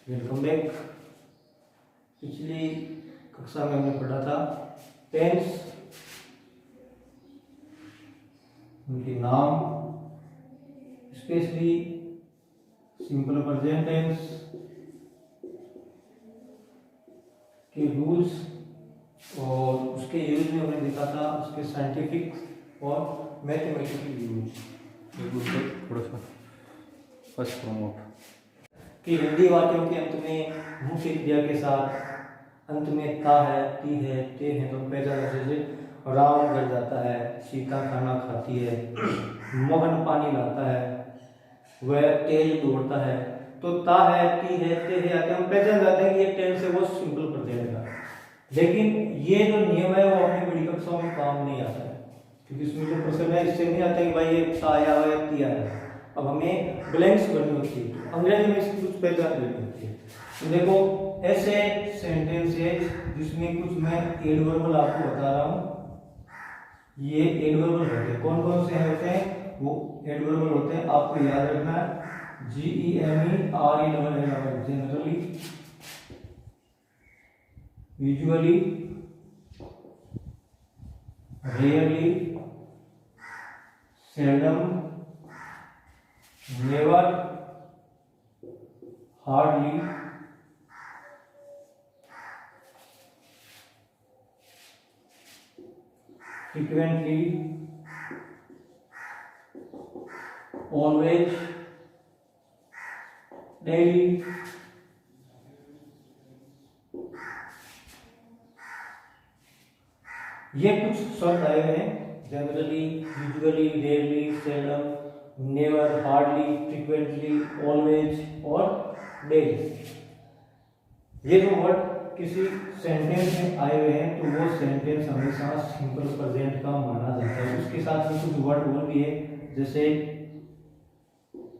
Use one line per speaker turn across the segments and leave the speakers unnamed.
Welcome back. पिछली कक्षा में हमने पढ़ा था टेंस, उनके नाम, स्पेशली सिंपल प्रेजेंट टेंस के रूल्स, और उसके यूज में हमने देखा था उसके साइंटिफिक और मैथमेटिकल यूज।
थोड़ा सा फर्स्ट प्रमोट
कि हिंदी वाक्यों के अंत में मुख्य क्रिया के साथ अंत में ता है, ती है, ते है, तो पहला जैसे राम घर जाता है, सीता खाना खाती है, मोहन पानी लाता है, वह तेज दौड़ता है। तो ता है, ती है, ते है आते हम पहचान जाते हैं कि ये टेंस है, वो सिंपल प्रेजेंट का। लेकिन ये जो नियम है वो अपनी बड़ी कक्षाओं में काम नहीं आता है, क्योंकि इसमें जो प्रश्न है इससे नहीं आता कि भाई ये ता आया हुआ है, ती आया है। अब हमें ब्लैंक्स भरनी होती है, अंग्रेजी में इसकी कुछ पहचान लेनी होती है। तो देखो ऐसे सेंटेंस है जिसमें कुछ मैं एडवर्बल आपको बता रहा हूँ। ये एडवर्बल होते हैं, कौन कौन से होते हैं? वो एडवर्बल होते हैं, आपको याद रखना है, GEMERAL, generally, usually, rarely, seldom, never, hardly, frequently, always, daily. ये कुछ शब्द आए हुए हैं, generally, usually, rarely, seldom, never, hardly, frequently, always और डेली। ये जो वर्ड किसी सेंटेंस में आए हुए हैं तो वो सेंटेंस हमेशा सिंपल प्रेजेंट का माना जाता है। उसके साथ में कुछ वर्ड और भी है, जैसे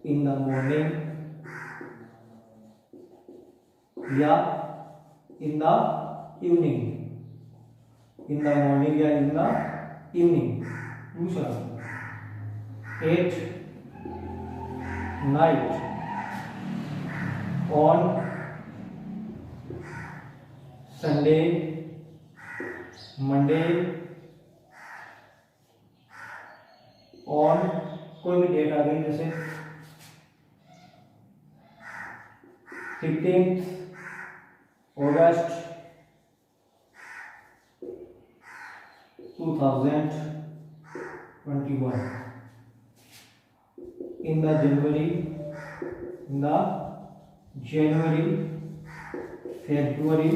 इन द मॉर्निंग या in the evening, in the morning या इन द इवनिंग। दूसरा, at night, on Sunday, Monday, on कोई भी डेट आ गई, जैसे 15 अगस्त 2021, in the January, in the January, February.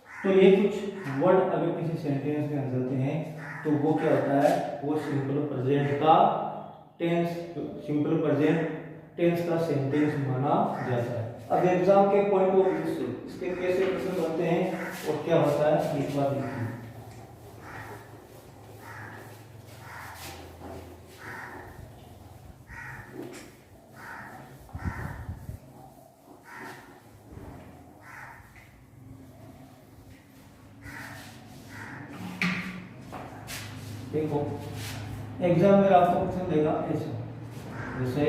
तो ये कुछ वर्ड अगर किसी सेंटेंस में आ जाते हैं तो वो क्या होता है, वो सिंपल प्रेजेंट का टेंस, सिंपल प्रेजेंट टेंस का सेंटेंस माना जाता है। अब एग्जाम के पॉइंट ऑफ व्यू से इसके कैसे प्रश्न बनते हैं और क्या होता है, एक बार देखिए। देखो एग्जाम में आपको क्वेश्चन देगा ऐसे, जैसे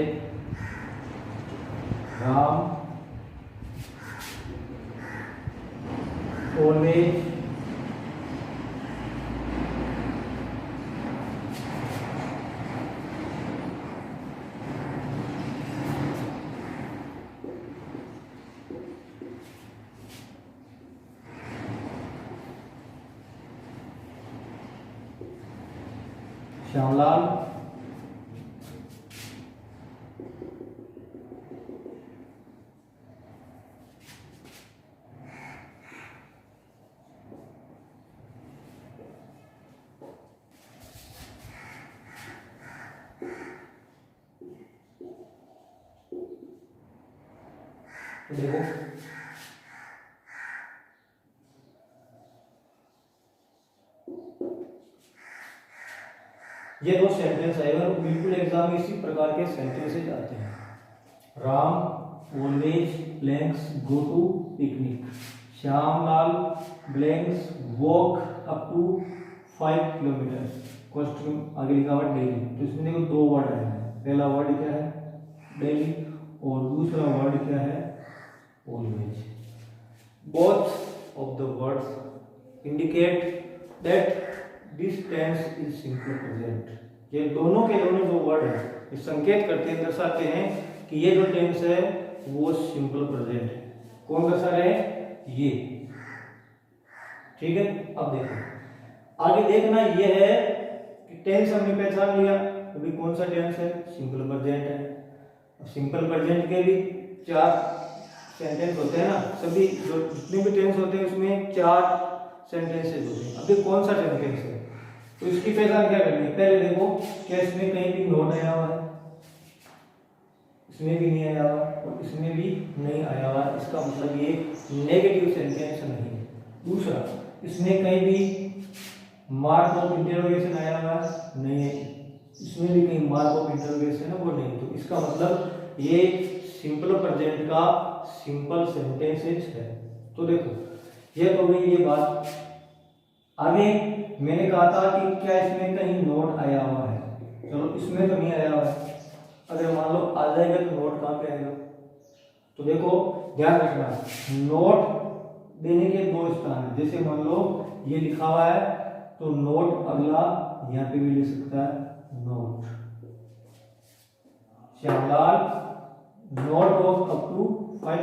राम ऑलवेज श्यामलाल तो देखो ये दो सेंटेंस है और बिल्कुल एग्जाम में इसी प्रकार के सेंटेंसेस आते हैं। Ram always blanks go to picnic, Shyamlal blanks walk up to 5 kilometre. Question आगे लिखा हुआ डेली, तो इसमें देखो दो वर्ड आए हैं। पहला वर्ड क्या है, डेली, और दूसरा वर्ड क्या है, always. Both of the words indicate that this tense is simple present. ये दोनों के दोनों जो वर्ड है ये संकेत करते हैं, दर्शाते हैं कि ये जो टेंस है वो सिंपल प्रेजेंट है। कौन दर्शा रहे हैं, ये। ठीक है, अब देखो आगे देखना ये है कि टेंस हमने पहचान लिया, अभी कौन सा टेंस है, सिंपल प्रेजेंट है। सिंपल प्रेजेंट के भी 4 सेंटेंस होते हैं ना, सभी जो जितने भी टेंस होते हैं उसमें 4 सेंटेंसेस होते हैं। अभी कौन सा सेंटेंस है तो इसकी पहचान क्या करनी है, पहले देखो क्या इसमें कहीं भी नोट आया हुआ है, इसमें भी नहीं आया हुआ और इसमें भी नहीं आया हुआ, इसका मतलब ये नेगेटिव सेंटेंस नहीं है। दूसरा, इसमें कहीं भी मार्क ऑफ इंटरोगेशन आया हुआ नहीं है, इसमें भी कहीं मार्क ऑफ इंटरोगेशन है वो नहीं, तो इसका मतलब ये सिंपल प्रेजेंट का सिंपल सेंटेंसेस है। तो देखो ये तो गई ये बात। आगे मैंने कहा था कि क्या इसमें कहीं नोट आया हुआ है, चलो इसमें तो नहीं आया हुआ है, अगर मान लो आ जाएगा तो नोट कहाँ पे आएगा, तो देखो ध्यान रखना नोट देने के 2 स्थान है। जैसे मान लो ये लिखा हुआ है तो नोट अगला यहाँ पे भी लिख सकता है, note Shyamlal note of up to 5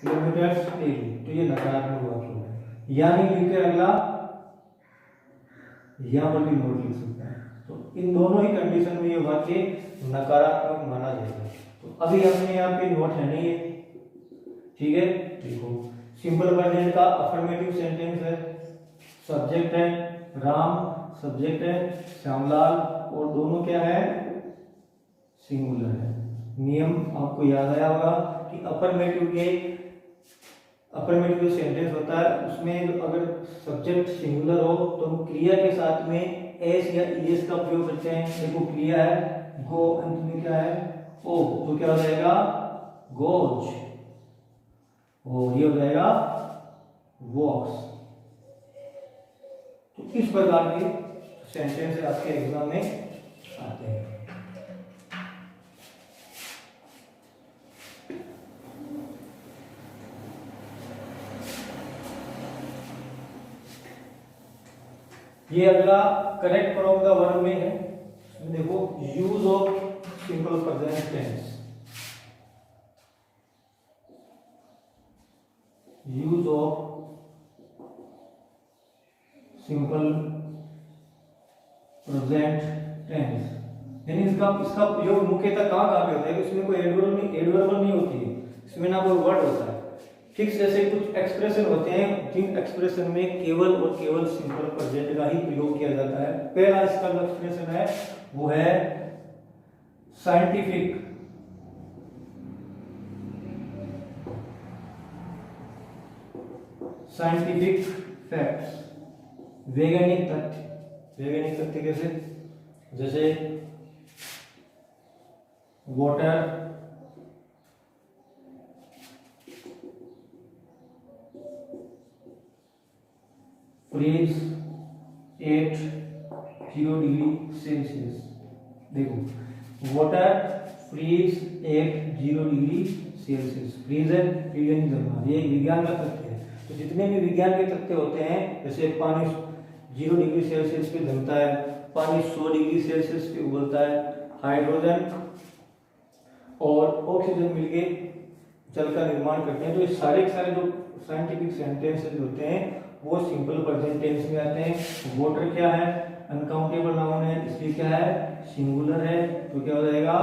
kilometre daily, तो ये नकारात्मक वाक्य है। यानी लिख के अगला यहाँ पर भी नोट लिख सकता है, तो इन दोनों ही कंडीशन में ये वाक्य नकारात्मक माना जाएगा। तो अभी हमने यहाँ पे नोट है नहीं है, ठीक है। देखो सिंपल प्रेजेंट का अफर्मेटिव सेंटेंस है, सब्जेक्ट है राम, सब्जेक्ट है श्यामलाल और दोनों क्या है, सिंगुलर है। नियम आपको याद आया होगा कि अफर्मेटिव सेंटेंस होता है उसमें अगर सब्जेक्ट सिंगुलर हो तो हम क्रिया के साथ में एस या ईएस का प्रयोग करते हैं। देखो क्रिया है गो, अंत में क्या है ओ, तो क्या हो जाएगा गोज, और ये हो जाएगा वॉक्स। तो इस प्रकार के सेंटेंस आपके एग्जाम में आते हैं। ये अगला करेक्ट फ्रॉम द वर्ब में है, देखो use of simple present tense, use of simple present tense, यानी इसका प्रयोग मुख्यतः कहाँ पे होता है, इसमें कोई एडवर्ब नहीं होती है, इसमें ना कोई वर्ड होता है। फिक्स जैसे कुछ एक्सप्रेशन होते हैं जिन एक्सप्रेशन में केवल और केवल सिंपल प्रेजेंट का ही प्रयोग किया जाता है। पहला इसका एक्सप्रेशन है वो है साइंटिफिक, साइंटिफिक फैक्ट्स, वैज्ञानिक तथ्य। वैज्ञानिक तथ्य कैसे, जैसे water freeze at 0 degree Celsius. देखो water freeze at 0 degree Celsius, freeze है फ्रीजन जमना, ये विज्ञान का तथ्य है। तो जितने भी विज्ञान के तथ्य होते हैं, जैसे पानी 0 डिग्री सेल्सियस पे जमता है, पानी 100 डिग्री सेल्सियस पे उबलता है, हाइड्रोजन और ऑक्सीजन मिलके जल का निर्माण करते हैं। तो ये सारे के सारे जो साइंटिफिक सेंटेंसेस होते हैं वो सिंपल प्रेजेंट टेंस में आते हैं। वाटर क्या है, अनकाउंटेबल नाउन है, इसलिए क्या है सिंगुलर है, तो क्या हो जाएगा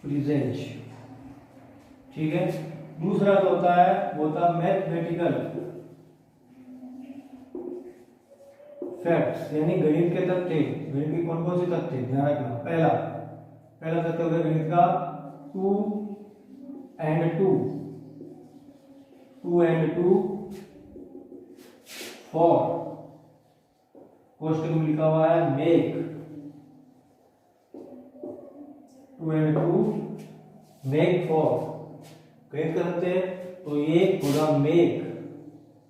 प्रेजेंट, ठीक है। दूसरा जो होता है वो होता है मैथमेटिकल फैक्ट्स, यानी गणित के तथ्य। गणित के कौन कौन से तथ्य ध्यान रखना, पहला तथ्य होगा गणित का 2 and 2 4, क्वेश्चन में लिखा हुआ है मेक, 2 and 2 मेक 4, गणित करते हैं तो ये होगा मेक,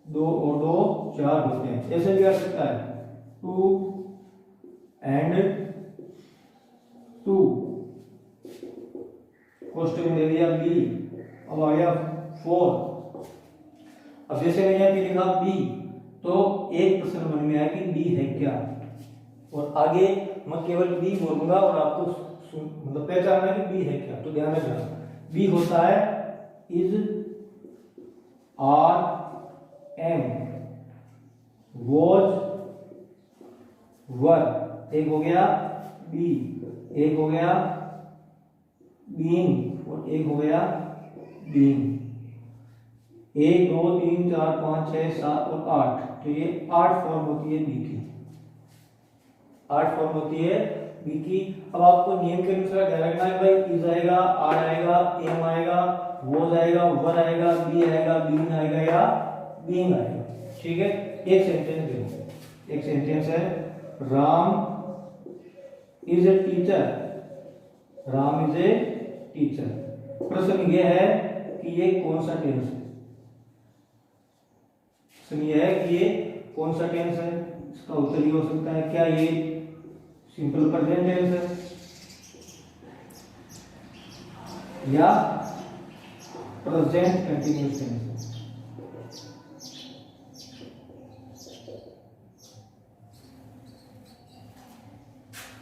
2 और 2 4 होते हैं। ऐसे भी आ सकता है 2 and 2, कोष्टक में दे दिया बी, अब आ गया 4। अब जैसे मैंने यहाँ पे लिखा बी, तो एक प्रश्न मन में आया कि बी है क्या, और आगे मैं केवल बी बोलूंगा और आपको मतलब पहचानना है कि बी है क्या। तो ध्यान रखना, बी होता है इज, आर, एम, वॉज, वर, एक हो गया बी, एक हो गया बीइंग, और एक हो गया बीइंग। 1 2 3 4 5 6 7 और 8, तो ये 8 फॉर्म होती है बी की, 8 फॉर्म होती है बी की। अब आपको नियम के अनुसार ध्यान रखना है भाई, इज आएगा, आर आएगा, एम आएगा, वॉज आएगा, वर आएगा, बी आएगा, बीइंग आएगा या बीइंग आएगा। ठीक है, एक सेंटेंस देखो, एक सेंटेंस है Ram is a teacher, Ram is a teacher. प्रश्न ये है कि ये कौन सा टेंस है, प्रश्न ये है कि ये कौन सा टेंस है। इसका उत्तर ये हो सकता है, क्या ये सिंपल प्रेजेंट टेंस है या प्रेजेंट कंटिन्यूअस टेंस है।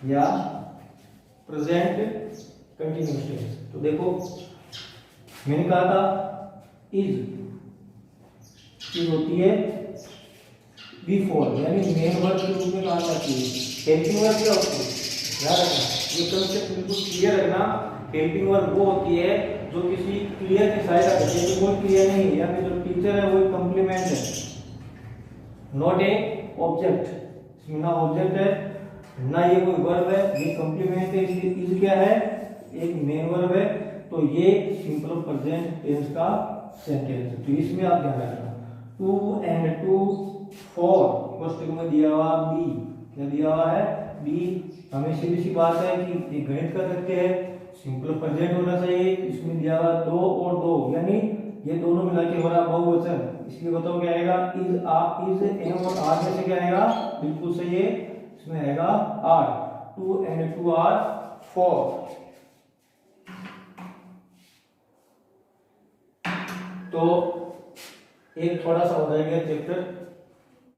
या प्रेजेंट कंटिन्यूअस टेंस। तो देखो मैंने कहा था इज होती है बिफोर, यानी मेन वर्ब के रूप में कहा जाती है। हेल्पिंग वर्ब क्या होती है, याद रखना, ये कंसेप्ट बिल्कुल क्लियर रखना। हेल्पिंग वर्ब वो होती है जो किसी क्रिया की सहायता करती है, जो कोई क्रिया नहीं है, या फिर जो टीचर है वो एक कॉम्प्लीमेंट है, नॉट ए ऑब्जेक्ट। इसमें ना ऑब्जेक्ट है ना ये कोई वर्ब है, ये कॉम्प्लीमेंट है, इसलिए इज क्या है, एक मेन वर्ब है। तो ये सिंपल प्रेजेंट टेंस का सेंटेंस है। तो इसमें आप ध्यान रखना, 2 and 2 4 कोष्टक में दिया हुआ बी, क्या दिया हुआ है बी। हमें सीधी सी बात है कि ये गणित कर सकते हैं, सिंपल प्रेजेंट होना चाहिए। इसमें दिया हुआ 2 और 2, यानी ये दोनों मिला के हो रहा बहुवचन, इसलिए बताओ क्या आएगा, इज एम और आर में से क्या आएगा, बिल्कुल सही है, इसमें आएगा आर। 2 and 2 are 4। तो एक थोड़ा सा हो जाएगा चैप्टर